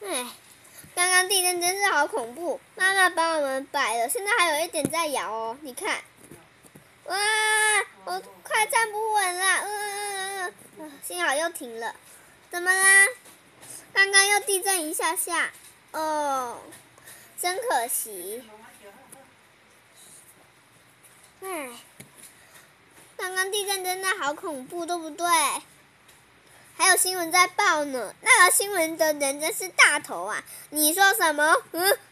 哎，刚刚地震真是好恐怖，妈妈帮我们摆了，现在还有一点在摇哦，你看。哇，我快站不稳了，幸好又停了。怎么啦？刚刚又地震一下下，哦，真可惜。哎，刚刚地震真的好恐怖，对不对？还有新闻在报呢，那个新闻的人真是大头啊！你说什么？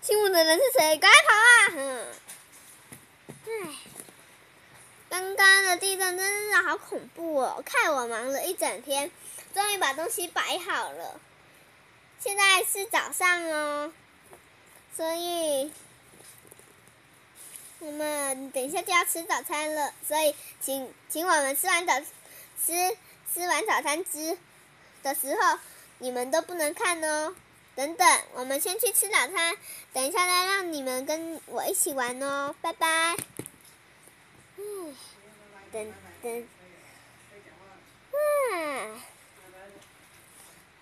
新闻的人是谁？赶快跑啊！哎，刚刚的地震真的好恐怖哦！看我忙了一整天，终于把东西摆好了。现在是早上哦，所以我们等一下就要吃早餐了，所以请我们吃完早餐的时候，你们都不能看哦。等等，我们先去吃早餐，等一下再让你们跟我一起玩哦，拜拜。等，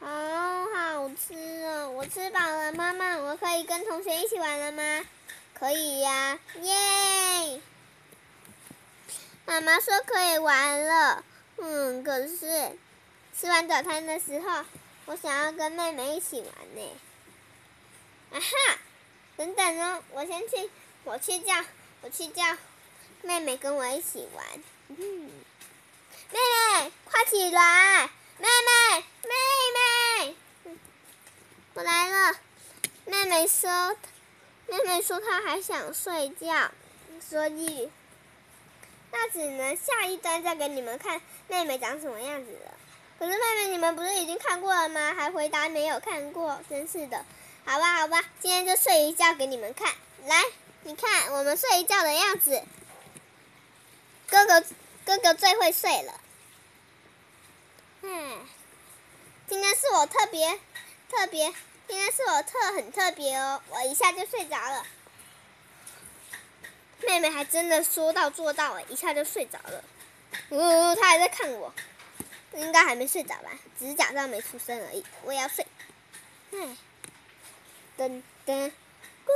好好吃哦！我吃饱了，妈妈，我可以跟同学一起玩了吗？可以呀，耶！妈妈说可以玩了，可是吃完早餐的时候，我想要跟妹妹一起玩呢。啊哈！等等哦，我去叫妹妹跟我一起玩。妹妹，快起来！妹妹，我来了。妹妹说她还想睡觉，所以那只能下一段再给你们看妹妹长什么样子了。可是妹妹，你们不是已经看过了吗？还回答没有看过，真是的。好吧，今天就睡一觉给你们看。来，你看我们睡一觉的样子。哥哥最会睡了。今天是我今天是我很特别哦，我一下就睡着了。妹妹还真的说到做到，一下就睡着了。她还在看我，应该还没睡着吧，只是假装没出声而已。我也要睡。噔噔，咕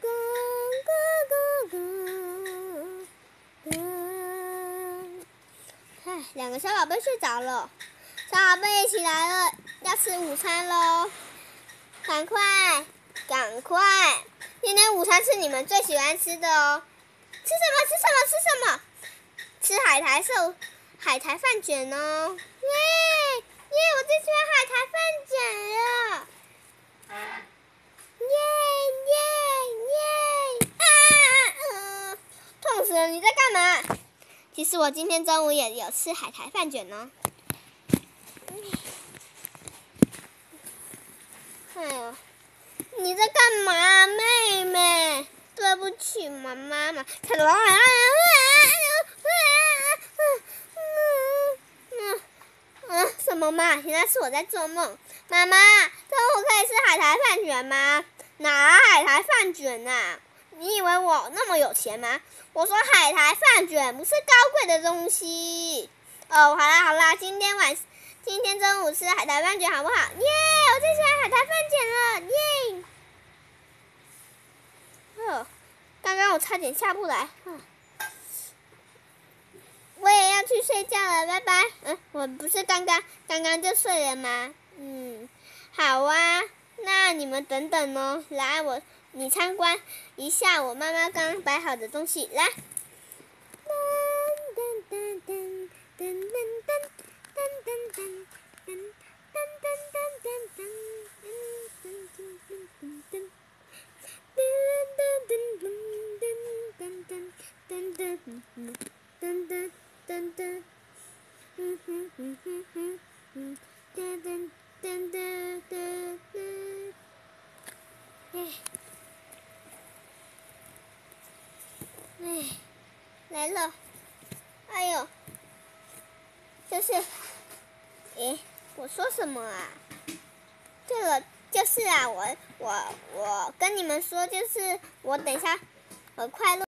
咕咕咕咕。两个小宝贝睡着了，小宝贝也起来了，要吃午餐喽！赶快！今天午餐是你们最喜欢吃的哦。吃什么？吃海苔饭卷哦！耶！我最喜欢海苔饭卷了！耶！痛死了！你在干嘛？其实我今天中午也有吃海苔饭卷哦。哎呦，你在干嘛，妹妹？对不起，妈妈。什么嘛？原来是我在做梦。妈妈，中午可以吃海苔饭卷吗？哪海苔饭卷啊？你以为我那么有钱吗？我说海苔饭卷不是高贵的东西。好啦，今天中午吃海苔饭卷好不好？耶！我最喜欢海苔饭卷了，耶！刚刚我差点下不来。我也要去睡觉了，拜拜。我不是刚刚就睡了吗？好啊，那你们等等哦，来你参观一下我妈妈刚摆好的东西，来。来了，哎呦，我说什么啊？对了，就是啊，我跟你们说，就是我等一下，快乐。